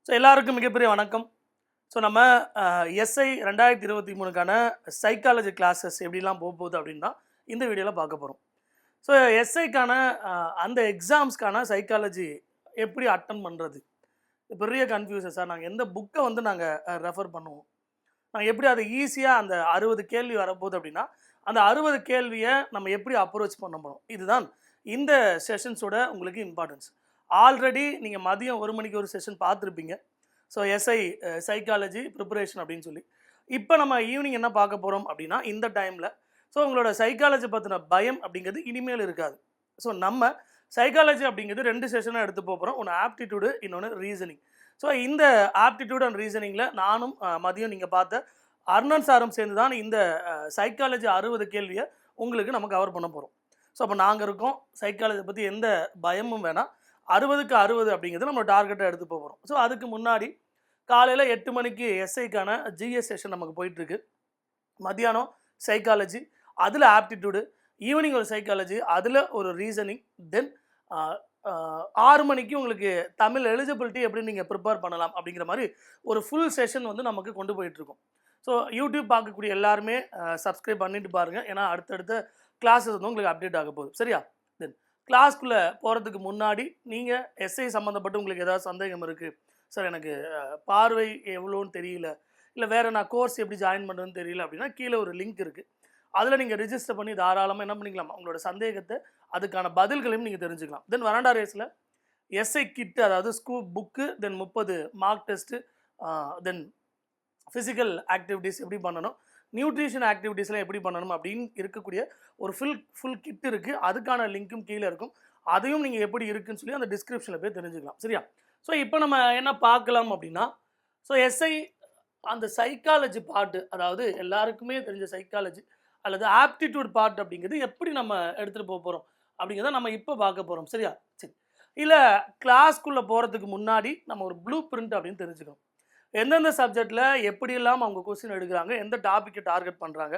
So எல்லாருக்கும் மிகப்பெரிய வணக்கம். ஸோ நம்ம எஸ்ஐ 2023க்கான சைக்காலஜி கிளாஸஸ் எப்படிலாம் போகுது அப்படின்னா இந்த வீடியோவில் பார்க்க போகிறோம். ஸோ எஸ்ஐக்கான அந்த எக்ஸாம்ஸ்க்கான சைக்காலஜி எப்படி அட்டன் பண்ணுறது, பெரிய கன்ஃபியூஷன் சார். நாங்கள் எந்த புக்கை நாங்கள் ரெஃபர் பண்ணுவோம், நாங்கள் எப்படி அதை ஈஸியாக அந்த 60 கேள்வி வரப்போகுது அப்படின்னா அந்த 60 கேள்வியை நம்ம எப்படி அப்ரோச் பண்ண போகிறோம், இதுதான் இந்த செஷன்ஸோட உங்களுக்கு இம்பார்ட்டன்ஸ். ஆல்ரெடி நீங்கள் மதியம் 1 மணிக்கு ஒரு செஷன் பார்த்துருப்பீங்க. ஸோ எஸ்ஐ சைக்காலஜி ப்ரிப்பரேஷன் அப்படின்னு சொல்லி. இப்போ நம்ம ஈவினிங் என்ன பார்க்க போகிறோம் அப்படின்னா இந்த டைமில் ஸோ உங்களோட சைக்காலஜி பற்றின பயம் அப்படிங்கிறது இனிமேல் இருக்காது. ஸோ நம்ம சைக்காலஜி அப்படிங்கிறது 2 செஷனாக எடுத்து போகிறோம். ஒன்று ஆப்டிடியூடு, இன்னொன்று ரீசனிங். ஸோ இந்த ஆப்டிடியூட் அண்ட் ரீசனிங்கில் நானும் மதியம் நீங்கள் பார்த்த அருணன் சாரும் சேர்ந்து தான் இந்த சைக்காலஜி 60 கேள்வியை உங்களுக்கு நம்ம கவர் பண்ண போகிறோம். ஸோ அப்போ நாங்கள் இருக்கோம், சைக்காலஜி பற்றி எந்த பயமும் வேணாம். 60க்கு 60 அப்படிங்கிறது நம்ம டார்கெட்டை எடுத்து போகிறோம். ஸோ அதுக்கு முன்னாடி காலையில் 8 மணிக்கு எஸ்ஐக்கான ஜிஎஸ் செஷன் நமக்கு போயிட்டுருக்கு. மத்தியானம் சைக்காலஜி, அதில் ஆப்டிடியூடு, ஈவினிங் ஒரு சைக்காலஜி, அதில் ஒரு ரீசனிங், தென் 6 மணிக்கு உங்களுக்கு தமிழ் எலிஜிபிலிட்டி எப்படி நீங்கள் ப்ரிப்பேர் பண்ணலாம் அப்படிங்கிற மாதிரி ஒரு ஃபுல் செஷன் நமக்கு கொண்டு போயிட்டுருக்கோம். ஸோ யூடியூப் பார்க்கக்கூடிய எல்லாருமே சப்ஸ்கிரைப் பண்ணிட்டு பாருங்கள், ஏன்னா அடுத்தடுத்த கிளாஸஸ் உங்களுக்கு அப்டேட் ஆக போகுது. சரியா? தென் கிளாஸ்க்குள்ளே போகிறதுக்கு முன்னாடி நீங்கள் எஸ்ஐ சம்மந்தப்பட்டு உங்களுக்கு ஏதாவது சந்தேகம் இருக்குது, சார் எனக்கு பார்வை எவ்வளோன்னு தெரியல, இல்லை வேறு நான் கோர்ஸ் எப்படி ஜாயின் பண்ணுறதுன்னு தெரியல அப்படின்னா கீழே ஒரு லிங்க் இருக்குது. அதில் நீங்கள் ரிஜிஸ்டர் பண்ணி தாராளமாக என்ன பண்ணிக்கலாம், உங்களோட சந்தேகத்தை அதுக்கான பதில்களையும் நீங்கள் தெரிஞ்சுக்கலாம். தென் வராண்டா ரேஸில் எஸ்ஐ கிட்டு, அதாவது ஸ்கூல் புக்கு, தென் 30 மார்க் டெஸ்ட்டு, தென் ஃபிசிக்கல் ஆக்டிவிட்டீஸ் எப்படி பண்ணணும், நியூட்ரிஷன் ஆக்டிவிட்டீஸ்லாம் எப்படி பண்ணணும் அப்படின்னு இருக்கக்கூடிய ஒரு ஃபுல் கிட் இருக்குது. அதுக்கான லிங்க்கும் கீழே இருக்கும். அதையும் நீங்கள் எப்படி இருக்குன்னு சொல்லி அந்த டிஸ்கிரிப்ஷனில் போய் தெரிஞ்சுக்கலாம். சரியா? ஸோ இப்போ நம்ம என்ன பார்க்கலாம் அப்படின்னா, ஸோ எஸ்ஐ அந்த சைக்காலஜி பார்ட்டு, அதாவது எல்லாருக்குமே தெரிஞ்ச சைக்காலஜி அல்லது ஆப்டிடியூட் பார்ட் அப்படிங்கிறது எப்படி நம்ம எடுத்துகிட்டு போக போகிறோம் அப்படிங்கிறத நம்ம இப்போ பார்க்க போகிறோம். சரியா? சரி, இல்லை கிளாஸ்க்குள்ளே போகிறதுக்கு முன்னாடி நம்ம ஒரு ப்ளூ பிரிண்ட் அப்படின்னு தெரிஞ்சுக்கணும். எந்தெந்த சப்ஜெக்டில் எப்படியெல்லாம் அவங்க கொஸ்டின் எடுக்கிறாங்க, எந்த டாப்பிக்கை டார்கெட் பண்ணுறாங்க,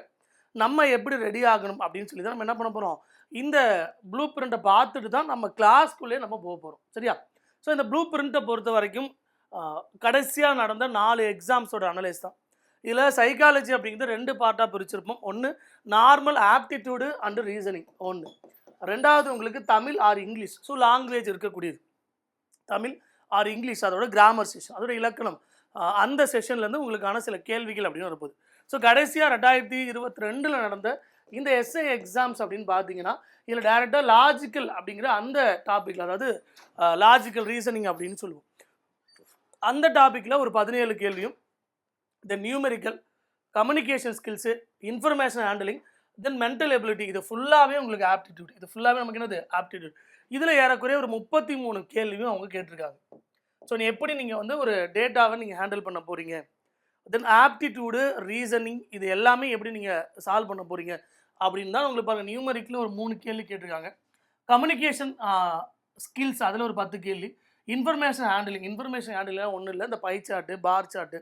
நம்ம எப்படி ரெடி ஆகணும் அப்படின்னு சொல்லி தான் நம்ம என்ன பண்ண போகிறோம். இந்த ப்ளூ பிரிண்ட்டை பார்த்துட்டு தான் நம்ம கிளாஸ்க்குள்ளே நம்ம போக போகிறோம். சரியா? ஸோ இந்த ப்ளூ பிரிண்ட்டை பொறுத்த வரைக்கும் கடைசியாக நடந்த 4 எக்ஸாம்ஸோட அனலைஸ் தான். இதில் சைக்காலஜி அப்படிங்கிறது 2 பார்ட்டாக பிரிச்சிருப்போம். ஒன்று நார்மல் ஆப்டிடியூடு அண்டு ரீசனிங் ஒன்று, ரெண்டாவது உங்களுக்கு Tamil R English. So language இருக்கக்கூடியது தமிழ் ஆர் இங்கிலீஷ், அதோட கிராமர் செஷன், அதோட இலக்கணம், அந்த செஷன்லேருந்து உங்களுக்கான சில கேள்விகள் அப்படின்னு வரப்போகுது. ஸோ கடைசியாக 2022 நடந்த இந்த எஸ்ஐ எக்ஸாம்ஸ் அப்படின்னு பார்த்தீங்கன்னா இதில் டேரெக்டாக லாஜிக்கல் அப்படிங்கிற அந்த டாப்பிக்கில், அதாவது லாஜிக்கல் ரீசனிங் அப்படின்னு சொல்லுவோம், அந்த டாப்பிக்கில் ஒரு 17 கேள்வியும், then numerical, communication skills, information handling, then mental ability, இது ஃபுல்லாகவே உங்களுக்கு ஆப்டிடியூட். இது ஃபுல்லாகவே நமக்கு என்னது ஆப்டிடியூட். இதில் ஏறக்குறைய ஒரு 33 கேள்வியும் அவங்க கேட்டிருக்காங்க. ஸோ எப்படி நீங்கள் ஒரு டேட்டாவை நீங்கள் ஹேண்டில் பண்ண போகிறீங்க, தென் ஆப்டிடியூடு, ரீசனிங், இது எல்லாமே எப்படி நீங்கள் சால்வ் பண்ண போகிறீங்க அப்படின்னு தான் உங்களுக்கு பாருங்கள். நியூமரிக்கில் ஒரு 3 கேள்வி கேட்டிருக்காங்க, கம்யூனிகேஷன் ஸ்கில்ஸ் அதில் ஒரு 10 கேள்வி, இன்ஃபர்மேஷன் ஹேண்டில் ஒன்றும் இல்லை, இந்த பை சார்ட்டு, பார் சார்ட்டு,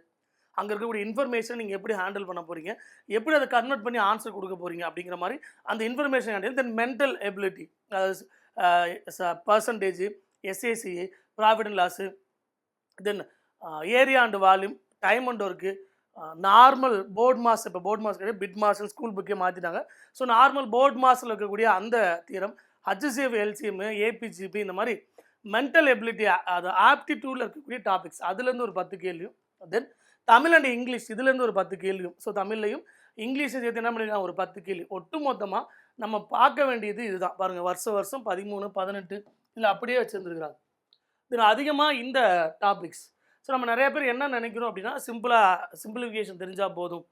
அங்கே இருக்கக்கூடிய இன்ஃபர்மேஷன் நீங்கள் எப்படி ஹேண்டில் பண்ண போகிறீங்க, எப்படி அதை கன்வெர்ட் பண்ணி ஆன்சர் கொடுக்க போகிறீங்க அப்படிங்கிற மாதிரி அந்த information handle. Then mental ability, percentage, எஸ்ஏசிஏ, profit and loss, then area and volume, time and work, normal BODMAS, இப்போ போர்ட் மாஸ் கிடையாது பிட் மாஸ்ன்னு ஸ்கூல் புக்கே மாற்றிட்டாங்க. ஸோ நார்மல் போர்ட் மாஸில் இருக்கக்கூடிய அந்த தீரம், ஹச்சிசிஎஃப், எல்சிஎம், ஏபிஜிபி, இந்த மாதிரி மென்டல் எபிலிட்டி, அது ஆப்டிடியூடில் இருக்கக்கூடிய டாபிக்ஸ், அதுலேருந்து ஒரு 10 கேள்வியும், தென் தமிழ் அண்ட் இங்கிலீஷ் இதுலேருந்து ஒரு 10 கேள்வியும். ஸோ தமிழ்லையும் இங்கிலீஷை சேர்த்து என்ன பண்ணிருக்காங்க, ஒரு 10 கேள்வி. ஒட்டு மொத்தமாக நம்ம பார்க்க வேண்டியது இதுதான் பாருங்கள். வருஷம் 13, 18 இல்லை அப்படியே வச்சுருந்துருக்குறாங்க. தென் அதிகமாக இந்த டாபிக்ஸ். ஸோ நம்ம நிறைய பேர் என்ன நினைக்கிறோம் அப்படின்னா, சிம்பிளிஃபிகேஷன் தெரிஞ்சால் போதும்,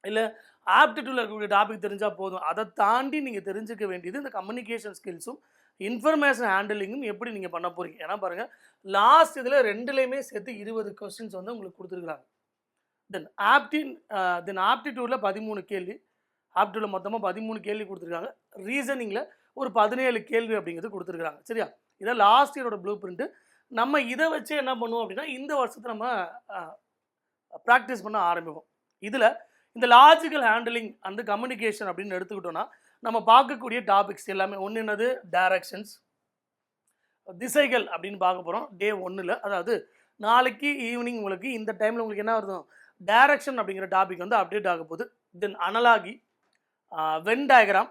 இல்லை ஆப்டிடியூடில் இருக்கக்கூடிய டாபிக் தெரிஞ்சால் போதும். அதை தாண்டி நீங்கள் தெரிஞ்சுக்க வேண்டியது இந்த கம்யூனிகேஷன் ஸ்கில்ஸும் இன்ஃபர்மேஷன் ஹேண்டிலிங்கும் எப்படி நீங்கள் பண்ண போகிறீங்க. ஏன்னா பாருங்கள், லாஸ்ட் இதில் 2லேயுமே சேர்த்து 20 கொஸ்டின்ஸ் உங்களுக்கு கொடுத்துருக்குறாங்க. தென் ஆப்டிடியூடில் 13 கேள்வி, ஆப்டிடியூடில் மொத்தமாக 13 கேள்வி கொடுத்துருக்காங்க. ரீசனிங்கில் ஒரு 17 கேள்வி அப்படிங்கிறது கொடுத்துருக்குறாங்க. சரியா? இதான் லாஸ்ட் இயரோட ப்ளூ பிரிண்ட்டு. நம்ம இதை வச்சு என்ன பண்ணுவோம் அப்படின்னா இந்த வருஷத்தை நம்ம ப்ராக்டிஸ் பண்ண ஆரம்பிப்போம். இதில் இந்த லாஜிக்கல் ஹேண்டலிங் அண்ட் கம்யூனிகேஷன் அப்படின்னு எடுத்துக்கிட்டோன்னா நம்ம பார்க்கக்கூடிய டாபிக்ஸ் எல்லாமே ஒன்று என்னது, டைரக்ஷன்ஸ், திசைகள் அப்படின்னு பார்க்க போகிறோம் டே 1ல். அதாவது நாளைக்கு ஈவினிங் உங்களுக்கு இந்த டைமில் உங்களுக்கு என்ன வருது, டைரக்ஷன் அப்படிங்கிற டாபிக் வந்து அப்டேட் ஆக போகுது. Then analogy, Venn diagram,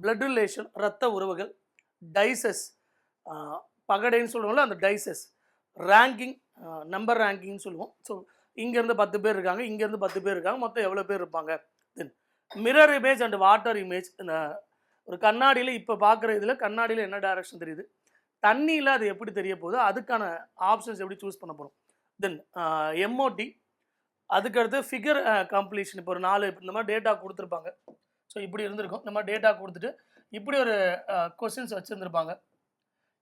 blood relation, ரத்த உறவுகள், டைசஸ், பகடைன்னு சொல்லுவோம்ல அந்த டைசஸ், ரேங்கிங், நம்பர் ரேங்கிங்னு சொல்லுவோம். ஸோ இங்கேருந்து 10 பேர் இருக்காங்க, இங்கேருந்து 10 பேர் இருக்காங்க, மொத்தம் எவ்வளோ பேர் இருப்பாங்க. தென் mirror image and water image. இந்த ஒரு கண்ணாடியில் இப்போ பார்க்குற இதில் கண்ணாடியில் என்ன டைரக்ஷன் தெரியுது, தண்ணியில் அது எப்படி தெரிய போகுது, அதுக்கான ஆப்ஷன்ஸ் எப்படி சூஸ் பண்ண போகிறோம். தென் எம்ஓடி, அதுக்கடுத்து ஃபிகர் கம்ப்ளீஷன். இப்போ ஒரு 4 இந்த மாதிரி டேட்டா கொடுத்துருப்பாங்க. ஸோ இப்படி இருந்திருக்கும். இந்த மாதிரி டேட்டா கொடுத்துட்டு இப்படி ஒரு கொஸ்டின்ஸ் வச்சுருந்துருப்பாங்க,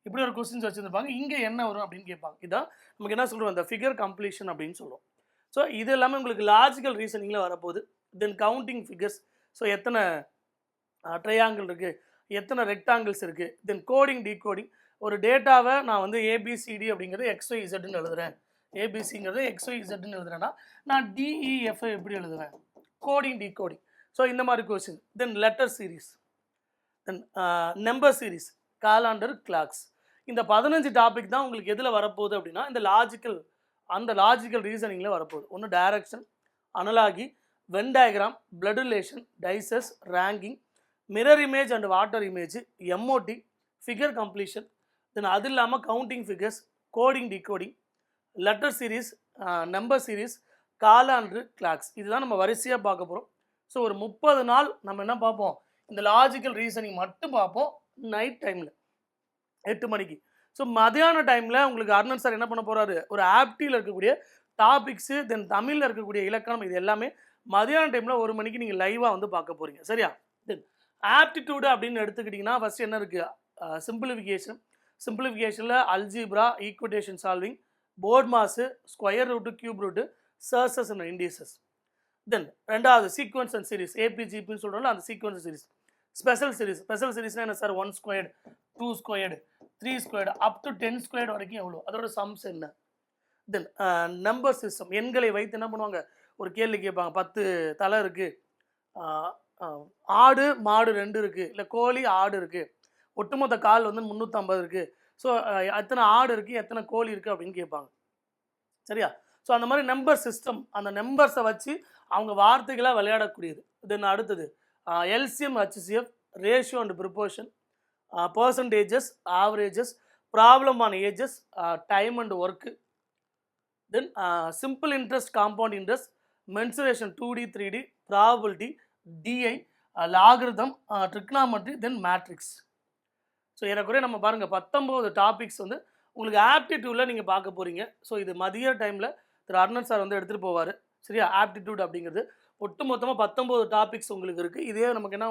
இப்படி ஒரு கொஸ்டின்ஸ் வச்சுருந்துருப்பாங்க, இங்கே என்ன வரும் அப்படின்னு கேட்பாங்க. இதான் நமக்கு என்ன சொல்கிறோம், அந்த ஃபிகர் கம்ப்ளீஷன் அப்படின்னு சொல்லுவோம். ஸோ இது எல்லாமே உங்களுக்கு லாஜிக்கல் ரீசனிங்கில் வரப்போகுது. தென் கவுண்டிங் ஃபிகர்ஸ். ஸோ எத்தனை ட்ரையாங்கிள் இருக்குது, எத்தனை ரெக்டாங்கிள்ஸ் இருக்குது. தென் கோடிங் டீகோடிங். ஒரு டேட்டாவை நான் வந்து ஏபிசிடி அப்படிங்கிறது XYZன்னு எழுதுகிறேன், ஏபிசிங்கிறது XYZன்னு எழுதுறேன்னா நான் DEF எப்படி எழுதுவேன், கோடிங் டீகோடிங். ஸோ இந்த மாதிரி question. Then letter series, then number series, calendar, clocks. இந்த 15 டாபிக் தான் உங்களுக்கு எதில் வரப்போகுது அப்படின்னா இந்த லாஜிக்கல் ரீசனிங்கில் வரப்போகுது. ஒன்று direction, analogy, Venn diagram, blood relation, dices, ranking, mirror image and water image, MOD, figure completion. Then அது இல்லாமல் counting figures, coding decoding, letter series, number series, காலாண்டு, கிளாக்ஸ். இதுதான் நம்ம வரிசையாக பார்க்க போகிறோம். ஸோ ஒரு 30 நாள் நம்ம என்ன பார்ப்போம், இந்த லாஜிக்கல் ரீசனிங் மட்டும் பார்ப்போம். நைட் டைமில் 8 மணிக்கு. ஸோ மதியான டைமில் உங்களுக்கு அருணன் சார் என்ன பண்ண போகிறாரு, ஒரு ஆப்டியில் இருக்கக்கூடிய டாபிக்ஸு, தென் தமிழில் இருக்கக்கூடிய இலக்கணம், இது எல்லாமே மதியான டைமில் 1 மணிக்கு நீங்கள் லைவாக வந்து பார்க்க போகிறீங்க. சரியா? தென் ஆப்டிடியூடு அப்படின்னு எடுத்துக்கிட்டிங்கன்னா ஃபஸ்ட்டு என்ன இருக்குது, சிம்பிளிஃபிகேஷன். சிம்பிளிஃபிகேஷனில் algebra, equation solving, BODMAS, square root, cube root, surds and indices. Then ரெண்டாவது சீக்வன்ஸ் அண்ட் சீரிஸ், ஏபிஜிபின்னு சொல்கிறோம்ல அந்த சீக்வன்ஸ் சீரிஸ். ஸ்பெஷல் சீரிஸ்னால் என்ன sir, 1 squared, 2 squared, 3 squared, up to 10 squared வரைக்கும் எவ்வளோ, அதோட சம்ஸ் என்ன. தென் நம்பர் சிஸ்டம், எண்களை வைத்து என்ன பண்ணுவாங்க, ஒரு கேள்வி கேட்பாங்க. 10 தலை இருக்குது, ஆடு மாடு 2 இருக்குது, இல்லை கோழி ஆடு இருக்குது, ஒட்டுமொத்த கால் வந்து 350 இருக்குது. ஸோ எத்தனை ஆடு இருக்குது, எத்தனை கோழி இருக்குது அப்படின்னு கேட்பாங்க. சரியா? ஸோ அந்த மாதிரி நம்பர் சிஸ்டம், அந்த நம்பர்ஸை வச்சு அவங்க வார்த்தைகளாக விளையாடக்கூடியது. தென் அடுத்தது LCM, HCF, ratio and proportion, percentages, averages, problem on ages, time and work. Then simple interest, compound interest, mensuration 2D 3D, probability, DI, logarithm, trigonometry, then matrix. So ஏறக்குறைய நம்ம பாருங்கள் 19 டாபிக்ஸ் வந்து உங்களுக்கு ஆப்டிடியூடில் நீங்கள் பார்க்க போகிறீங்க. ஸோ இது மதிய டைமில் திரு அருணன் சார் வந்து எடுத்துகிட்டு போவார். சரியா? ஆப்டிடியூட் அப்படிங்கிறது ஒட்டு மொத்தமாக 19 டாபிக்ஸ் உங்களுக்கு இருக்குது. இதே நமக்கு என்ன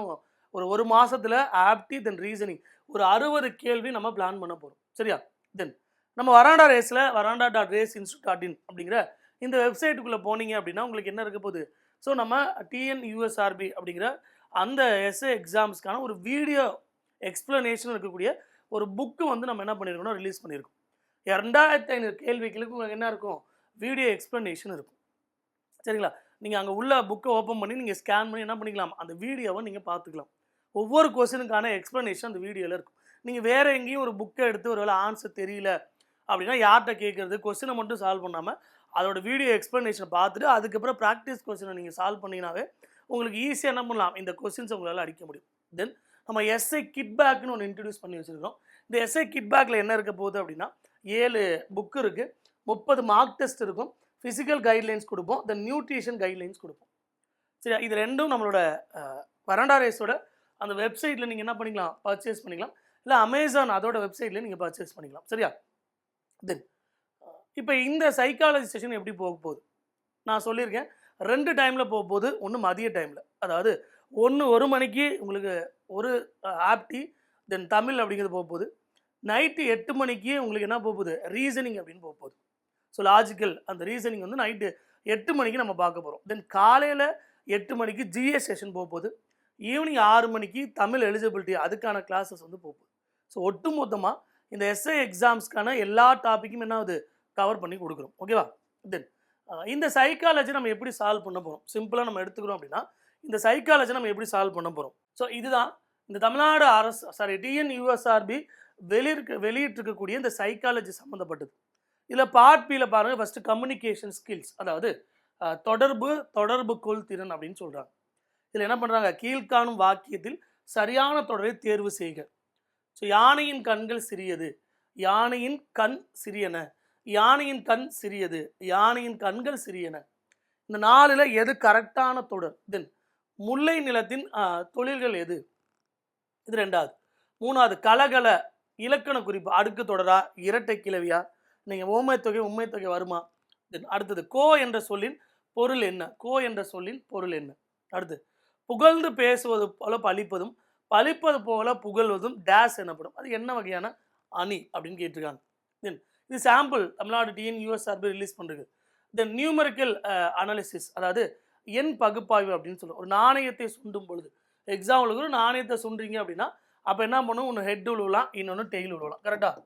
ஒரு மாதத்தில் ஆப்டி தென் ரீசனிங் ஒரு 60 கேள்வி நம்ம பிளான் பண்ண போகிறோம். சரியா? தென் நம்ம வராண்டா ரேஸில் varanda.raceinstitute.in அப்படிங்கிற இந்த வெப்சைட்டுக்குள்ளே போனீங்க அப்படின்னா உங்களுக்கு என்ன இருக்க போகுது, ஸோ நம்ம TNUSRB அப்படிங்கிற அந்த எஸ்ஏ எக்ஸாம்ஸ்க்கான ஒரு வீடியோ எக்ஸ்ப்ளனேஷன் இருக்கக்கூடிய ஒரு புக்கு வந்து நம்ம என்ன பண்ணியிருக்கோம்னா ரிலீஸ் பண்ணியிருக்கோம். 2500 கேள்விகளுக்கு உங்களுக்கு என்ன இருக்கும், வீடியோ எக்ஸ்ப்ளனேஷன் இருக்கும். சரிங்களா? நீங்கள் அங்கே உள்ள புக்கை ஓப்பன் பண்ணி நீங்கள் ஸ்கேன் பண்ணி என்ன பண்ணிக்கலாம், அந்த வீடியோவை நீங்கள் பார்த்துக்கலாம். ஒவ்வொரு கொஸ்டினுக்கான எக்ஸ்ப்ளனேஷன் அந்த வீடியோவில் இருக்கும். நீங்கள் வேறு எங்கேயும் ஒரு புக்கை எடுத்து ஒரு வேளை ஆன்சர் தெரியல அப்படின்னா யார்கிட்ட கேட்குறது, கொஸ்டினை மட்டும் சால்வ் பண்ணாமல் அதோட வீடியோ எக்ஸ்ப்ளனேஷனை பார்த்துட்டு அதுக்கப்புறம் ப்ராக்டிஸ் கொஸ்டினை நீங்கள் சால்வ் பண்ணிங்கனாவே உங்களுக்கு ஈஸியாக என்ன பண்ணலாம், இந்த கொஸ்டின்ஸை உங்களால் அடிக்க முடியும். தென் நம்ம எஸ்ஐ கிட் பேக்னு ஒன்று இன்ட்ரடியூஸ் பண்ணி வச்சுருக்கோம். இந்த எஸ்ஐ கிட் பேக்கில் என்ன இருக்க போகுது அப்படின்னா 7 புக்கு இருக்குது, 30 மார்க் டெஸ்ட் இருக்கும், ஃபிசிக்கல் கைட்லைன்ஸ் கொடுப்போம், தென் நியூட்ரிஷன் கைட்லைன்ஸ் கொடுப்போம். சரியா? இது ரெண்டும் நம்மளோட வராண்டா ரேஸோட அந்த வெப்சைட்டில் நீங்கள் என்ன பண்ணிக்கலாம், பர்ச்சேஸ் பண்ணிக்கலாம், இல்லை அமேசான் அதோட வெப்சைட்லேயே நீங்கள் பர்ச்சேஸ் பண்ணிக்கலாம். சரியா? தென் இப்போ இந்த சைக்காலஜி செஷன் எப்படி போக போகுது நான் சொல்லியிருக்கேன். 2 டைமில் போக போகுது. ஒன்று மதிய டைமில், அதாவது 1 மணிக்கு உங்களுக்கு ஒரு ஆப்டி தென் தமிழ் அப்படிங்கிறது போக போகுது. நைட்டு 8 மணிக்கு உங்களுக்கு என்ன போக போகுது, ரீசனிங் அப்படின்னு போக போகுது. ஸோ லாஜிக்கல் அந்த ரீசனிங் வந்து நைட்டு 8 மணிக்கு நம்ம பார்க்க போகிறோம். தென் காலையில் 8 மணிக்கு ஜிஎஸ் செஷன் போக போகுது. ஈவினிங் 6 மணிக்கு தமிழ் எலிஜிபிலிட்டி அதுக்கான கிளாஸஸ் வந்து போக போகுது. ஸோ ஒட்டு மொத்தமாக இந்த எஸ்ஐ எக்ஸாம்ஸ்க்கான எல்லா டாப்பிக்கும் என்ன ஆகுது, கவர் பண்ணி கொடுக்குறோம். ஓகேவா? தென் இந்த சைக்காலஜி நம்ம எப்படி சால்வ் பண்ண போகிறோம், சிம்பிளாக நம்ம எடுத்துக்கிறோம் அப்படின்னா இந்த சைக்காலஜி நம்ம எப்படி சால்வ் பண்ண போகிறோம். ஸோ இதுதான் இந்த தமிழ்நாடு அரசு TNUSRB வெளியிட்டிருக்கக்கூடிய இந்த சைக்காலஜி சம்மந்தப்பட்டது. இதில் பார்ட் பியில் பாருங்கள், ஃபஸ்ட்டு கம்யூனிகேஷன் ஸ்கில்ஸ், அதாவது தொடர்பு கொள் திறன் அப்படின்னு சொல்கிறாங்க. இதில் என்ன பண்ணுறாங்க, கீழ்காணும் வாக்கியத்தில் சரியான தொடரை தேர்வு செய்க. ஸோ யானையின் கண்கள் சிறியது, யானையின் கண் சிறியன, யானையின் கண் சிறியது, யானையின் கண்கள் சிறியன. இந்த 4ல் எது கரெக்டான தொடர்? தென் முல்லை நிலத்தின் தொழில்கள் எது? இது 2வது. 3வது, கலகல இலக்கண குறிப்பு அடுக்கு தொடரா இரட்டை கிளவியா? நீங்கள் உண்மை தொகை வருமா? தென் அடுத்தது, கோ என்ற சொல்லின் பொருள் என்ன? கோ என்ற சொல்லின் பொருள் என்ன? அடுத்து, புகழ்ந்து பேசுவது போல பழிப்பதும் பழிப்பது போல புகழ்வதும் டேஸ் எனப்படும். அது என்ன வகையான அணி அப்படின்னு கேட்டிருக்காங்க. தென் இது சாம்பிள் தமிழ்நாடு டிஎன்யூஎஸ் சார்பில் ரிலீஸ் பண்ணுறது. தென் நியூமரிக்கல் அனாலிசிஸ், அதாவது எண் பகுப்பாய்வு அப்படின்னு சொல்லுவோம். ஒரு நாணயத்தை சுண்டும் பொழுது, எக்ஸாம்பிளுக்கு ஒரு நாணயத்தை சுண்டுறீங்க அப்படின்னா அப்போ என்ன பண்ணும், ஒன்று ஹெட் விழுவலாம், இன்னொன்று டெய்ல் விழுவலாம். கரெக்டாக?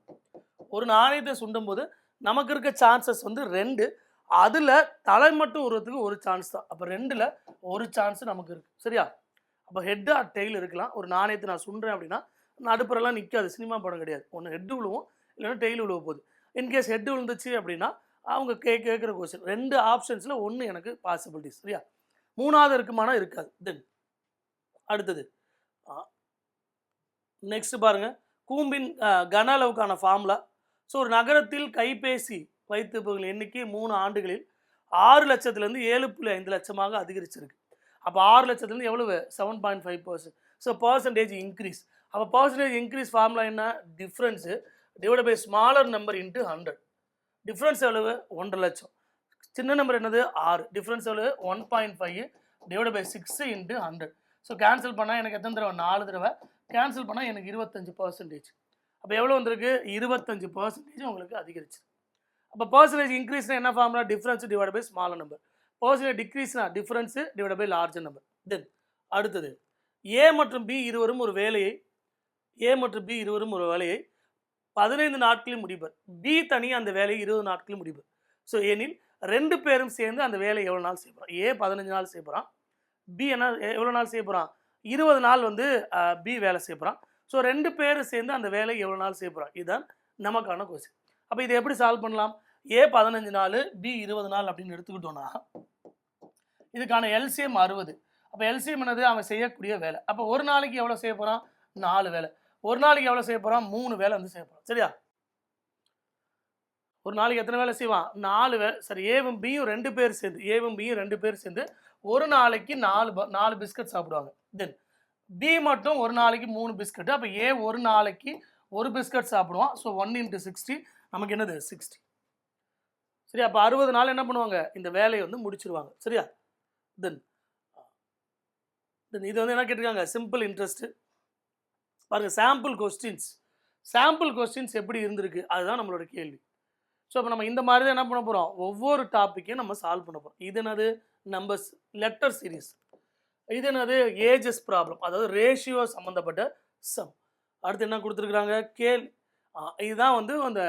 ஒரு நாணயத்தை சுண்டும் போது நமக்கு இருக்க சான்சஸ் வந்து 2, அதில் தலை மட்டும் வருவதுக்கு ஒரு சான்ஸ் தான். அப்போ 2ல் ஒரு சான்ஸ் நமக்கு இருக்குது. சரியா? அப்போ ஹெட் ஆர் டெய்ல் இருக்கலாம். ஒரு நாணயத்தை நான் சுண்டுறேன் அப்படின்னா நடுப்புறலாம் நிற்காது, சினிமா படம் கிடையாது. ஒன்று ஹெட் விழுவும், இல்லைன்னா டெய்ல் விழுவ போகுது. இன்கேஸ் ஹெட் விழுந்துச்சு அப்படின்னா அவங்க கேட்குற கொஸ்டின் 2 ஆப்ஷன்ஸில் 1 எனக்கு பாசிபிலிட்டிஸ். சரியா? 3வது இருக்குமானா இருக்காது. தென் அடுத்தது நெக்ஸ்ட் பாருங்கள், கூம்பின் கன அளவுக்கான ஃபார்முலா. ஸோ ஒரு நகரத்தில் கைபேசி வைத்திருப்பவர்கள் எண்ணிக்கை 3 ஆண்டுகளில் 6 லட்சத்துலேருந்து 7.5 லட்சமாக அதிகரிச்சிருக்கு. அப்போ 6 லட்சத்துலேருந்து எவ்வளவு? 7.5%. So percentage increase. அப்போ பர்சன்டேஜ் இன்க்ரீஸ் ஃபார்முலா என்ன? Difference divide by smaller number into 100. Difference எவ்வளவு? 1.5 லட்சம். சின்ன நம்பர் என்னது? 6. டிஃப்ரென்ஸ் எவ்வளவு? 1.5 divide by 6 into 100. So cancel பண்ணால் எனக்கு எத்தனை தடவை? 4 தடவை. கேன்சல் பண்ணால் எனக்கு 25%. அப்போ எவ்வளோ வந்திருக்கு? 25% உங்களுக்கு அதிகரிச்சு. அப்போ பர்சன்டேஜ் இன்க்ரீஸ்னா என்ன formula? Difference divide by smaller number. Percentage டிக்ரீஸ்னா difference divide by larger number. Then அடுத்தது, ஏ மற்றும் பி இருவரும் ஒரு வேலையை 15 நாட்களில் முடிப்பர். பி தனியாக அந்த வேலையை 20 நாட்களில் முடிப்பர். ஸோ எனில் 2 பேரும் சேர்ந்து அந்த வேலையை எவ்வளோ நாள் செய்ய போகிறான்? ஏ 15 நாள் செய்ய போகிறான், பி என்ன எவ்வளோ நாள் செய்ய போகிறான்? 20 நாள் வந்து பி வேலை செய்ய போகிறான். ஸோ 2 பேரும் சேர்ந்து அந்த வேலையை எவ்வளோ நாள் செய்ய போகிறான்? இதுதான் நமக்கான கொஸ்டின். அப்போ இதை எப்படி சால்வ் பண்ணலாம்? ஏ 15 நாள், பி 20 நாள் அப்படின்னு எடுத்துக்கிட்டோன்னா இதுக்கான எல்சிஎம் 60. அப்போ எல்சிஎம் என்னது? அவன் செய்யக்கூடிய வேலை. அப்போ ஒரு நாளைக்கு எவ்வளோ செய்ய போகிறான்? 4 வேலை. ஒரு நாளைக்கு எவ்வளோ செய்ய போகிறான்? 3 வேலை வந்து செய்ய போகிறான். சரியா? ஒரு நாளைக்கு எத்தனை வேலை செய்வான்? 4 வேலை. சரி, ஏவும் பியும் 2 பேர் சேர்ந்து ஒரு நாளைக்கு 4 பிஸ்கட் சாப்பிடுவாங்க. தென் பி மட்டும் ஒரு நாளைக்கு 3 பிஸ்கட். அப்போ ஏ ஒரு நாளைக்கு 1 பிஸ்கட் சாப்பிடுவான். ஸோ 1 × 60 நமக்கு என்னது? 60. சரியா? அப்போ 60 நாள் என்ன பண்ணுவாங்க? இந்த வேலையை வந்து முடிச்சிருவாங்க. சரியா? தென் இது வந்து என்ன கேட்டிருக்காங்க? Simple interest. பாருங்கள், சாம்பிள் கொஸ்டின்ஸ் எப்படி இருந்திருக்கு அதுதான் நம்மளோட கேள்வி. ஸோ அப்போ நம்ம இந்த மாதிரி தான் என்ன பண்ண போகிறோம்? ஒவ்வொரு டாப்பிக்கையும் நம்ம சால்வ் பண்ண போகிறோம். இது என்னது? Numbers letter series. இது என்னது? ஏஜஸ் ப்ராப்ளம், அதாவது ரேஷியோ சம்மந்தப்பட்ட சம். அடுத்து என்ன கொடுத்துருக்குறாங்க? இதுதான் வந்து அந்த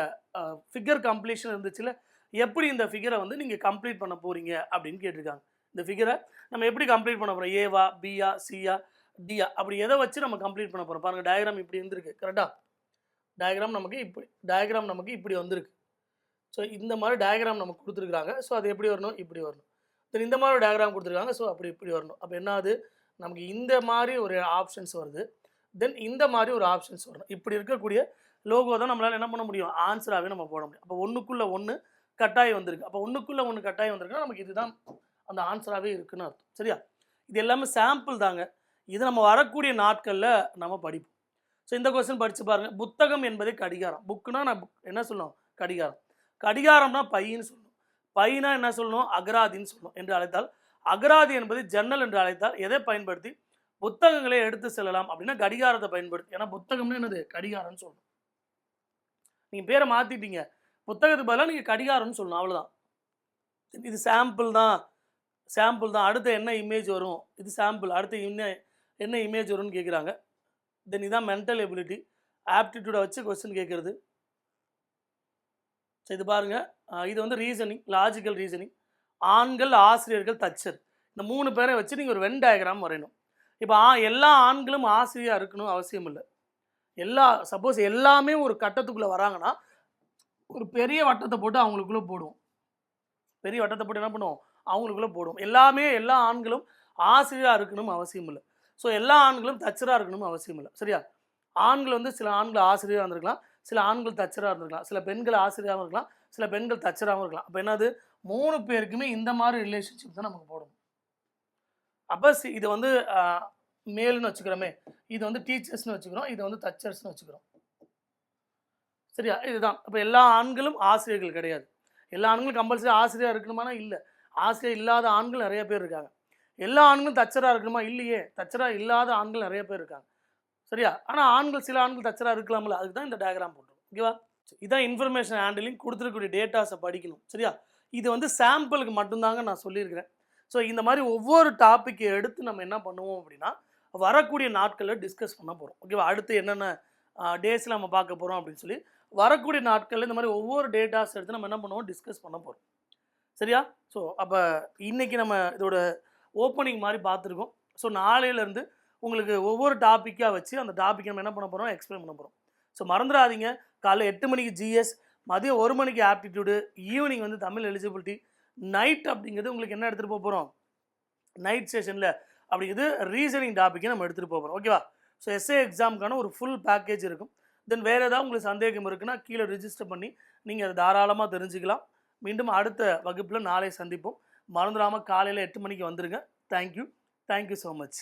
ஃபிகர் கம்ப்ளீஷன் இருந்துச்சுல, எப்படி இந்த ஃபிகரை வந்து நீங்கள் கம்ப்ளீட் பண்ண போகிறீங்க அப்படின்னு கேட்டிருக்காங்க. இந்த ஃபிகரை நம்ம எப்படி கம்ப்ளீட் பண்ண போகிறோம்? ஏவா, பியா, சியா, டியா, அப்படி எதை வச்சு நம்ம கம்ப்ளீட் பண்ண போகிறோம்? பாருங்கள், டயக்ராம் இப்படி இருந்திருக்கு. கரெக்டாக? டயக்ராம் நமக்கு இப்படி வந்திருக்கு. ஸோ இந்த மாதிரி டயக்ராம் நமக்கு கொடுத்துருக்குறாங்க. ஸோ அது எப்படி வரணும்? இப்படி வரணும். தென் இந்த மாதிரி டயக்ராம் கொடுத்துருக்காங்க. ஸோ இப்படி வரணும். அப்போ என்னது? நமக்கு இந்த மாதிரி ஒரு ஆப்ஷன்ஸ் வருது, தென் இந்த மாதிரி ஒரு ஆப்ஷன்ஸ் வரணும். இப்படி இருக்கக்கூடிய லோகோ தான் நம்மளால் என்ன பண்ண முடியும்? ஆன்சராகவே நம்ம போட முடியும். அப்போ 1க்குள்ளே 1 கட்டாயம் வந்திருக்கு. அப்போ 1க்குள்ளே 1 கட்டாயம் வந்திருக்குன்னா நமக்கு இதுதான் அந்த ஆன்சராகவே இருக்குன்னு அர்த்தம். சரியா? இது எல்லாமே சாம்பிள் தாங்க. இது நம்ம வரக்கூடிய நாட்களில் நம்ம படிப்போம். ஸோ இந்த கொஸ்டின் படித்து பாருங்கள். புத்தகம் என்பதே கடிகாரம். புக்குனா நான் என்ன சொல்லணும்? கடிகாரம். கடிகாரம்னா பையின்னு சொல்லணும். பையனா என்ன சொல்லணும்? அகராதின்னு சொல்லணும். என்று அழைத்தால், அகராதி என்பது ஜன்னல் என்று அழைத்தால் எதை பயன்படுத்தி புத்தகங்களை எடுத்து செல்லலாம் அப்படின்னா கடிகாரத்தை பயன்படுத்தி. ஏன்னா புத்தகம்னு என்னது? கடிகாரம்னு சொல்லணும். நீங்கள் பேரை மாற்றிட்டீங்க, புத்தகத்துக்கு பதிலாக நீங்கள் கடிகாரம்னு சொல்லணும். அவ்வளோதான். இது சாம்பிள் தான். அடுத்து என்ன இமேஜ் வரும்? இது சாம்பிள். அடுத்து என்ன இமேஜ் வரும்னு கேட்குறாங்க. தென் இதான் மென்டல் எபிலிட்டி, ஆப்டிடியூடை வச்சு கொஸ்டின் கேட்குறது. ஸோ இது பாருங்கள், இது வந்து ரீசனிங், லாஜிக்கல் ரீசனிங். ஆண்கள், ஆசிரியர்கள், தச்சர், இந்த 3 பேரை வச்சு நீங்கள் ஒரு வென் டயக்ராம் வரையணும். இப்போ எல்லா ஆண்களும் ஆசிரியராக இருக்கணும் அவசியம் இல்லை. சப்போஸ் எல்லாமே ஒரு கட்டத்துக்குள்ளே வராங்கன்னா ஒரு பெரிய வட்டத்தை போட்டு அவங்களுக்குள்ளே போடுவோம். பெரிய வட்டத்தை போட்டு என்ன பண்ணுவோம், அவங்களுக்குள்ளே போடுவோம். எல்லா ஆண்களும் ஆசிரியராக இருக்கணும்னு அவசியம் இல்லை. ஸோ எல்லா ஆண்களும் தச்சராக இருக்கணும்னு அவசியம் இல்லை. சரியா? ஆண்கள் வந்து சில ஆண்கள் ஆசிரியராக இருந்திருக்கலாம், சில ஆண்கள் தச்சராக இருந்திருக்கலாம், சில பெண்கள் ஆசிரியராகவும் இருக்கலாம், சில பெண்கள் தச்சராகவும் இருக்கலாம். அப்போ என்னது, 3 பேருக்குமே இந்த மாதிரி ரிலேஷன்ஷிப் தான் நமக்கு போடணும். அப்போ இது வந்து மேல்னு வச்சுக்கிறோமே, இது வந்து டீச்சர்ஸ்னு வச்சுக்கிறோம், இது வந்து தச்சர்ஸ்னு வச்சுக்கிறோம். சரியா? இதுதான். அப்போ எல்லா ஆண்களும் ஆசிரியர்கள் கிடையாது. எல்லா ஆண்களும் கம்பல்சரி ஆசிரியராக இருக்கணுமானா இல்லை. ஆசிரியர் இல்லாத ஆண்கள் நிறைய பேர் இருக்காங்க. எல்லா ஆண்களும் தச்சராக இருக்கணுமா? இல்லையே. தச்சராக இல்லாத ஆண்கள் நிறைய பேர் இருக்காங்க. சரியா? ஆனால் ஆண்கள் சில ஆண்கள் தச்சராக இருக்கலாம்ல, அதுக்கு தான் இந்த டயக்ராம் போட்டுரும். ஓகேவா? இதான் இன்ஃபர்மேஷன் ஹேண்டிலிங். கொடுத்துருக்கக்கூடிய டேட்டாஸை படிக்கணும். சரியா? இது வந்து சாம்பிளுக்கு மட்டும்தாங்க நான் சொல்லியிருக்கிறேன். ஸோ இந்த மாதிரி ஒவ்வொரு டாப்பிக்கை எடுத்து நம்ம என்ன பண்ணுவோம் அப்படின்னா, வரக்கூடிய நாட்களில் டிஸ்கஸ் பண்ண போகிறோம். ஓகேவா? அடுத்து என்னென்ன டேஸில் நம்ம பார்க்க போகிறோம் அப்படின்னு சொல்லி வரக்கூடிய நாட்களில் இந்த மாதிரி ஒவ்வொரு டேட்டாஸ் எடுத்து நம்ம என்ன பண்ணுவோம், டிஸ்கஸ் பண்ண போகிறோம். சரியா? ஸோ அப்போ இன்றைக்கி நம்ம இதோட ஓப்பனிங் மாதிரி பார்த்துருக்கோம். ஸோ நாளையிலேருந்து உங்களுக்கு ஒவ்வொரு டாப்பிக்காக வச்சு அந்த டாப்பிக்கை நம்ம என்ன பண்ண போகிறோம், எக்ஸ்பிளைன் பண்ண போகிறோம். ஸோ மறந்துடாதீங்க, காலைல 8 மணிக்கு ஜிஎஸ், மதியம் 1 மணிக்கு ஆப்டிடியூடு, ஈவினிங் வந்து தமிழ் எலிஜிபிலிட்டி, நைட் அப்படிங்கிறது உங்களுக்கு என்ன எடுத்துகிட்டு போக போகிறோம், நைட் செஷனில் அப்படிங்கிறது ரீசனிங் டாப்பிக்கை நம்ம எடுத்துகிட்டு போக போகிறோம். ஓகேவா? ஸோ எஸ்ஏ எக்ஸாமுக்கான ஒரு ஃபுல் பேக்கேஜ் இருக்கும். தென் வேறு ஏதாவது உங்களுக்கு சந்தேகம் இருக்குன்னா கீழே ரிஜிஸ்டர் பண்ணி நீங்கள் அதை தாராளமாக தெரிஞ்சுக்கலாம். மீண்டும் அடுத்த வகுப்பில் நாளை சந்திப்போம். மறந்துடாமல் காலையில் 8 மணிக்கு வந்துடுங்க. Thank you so much.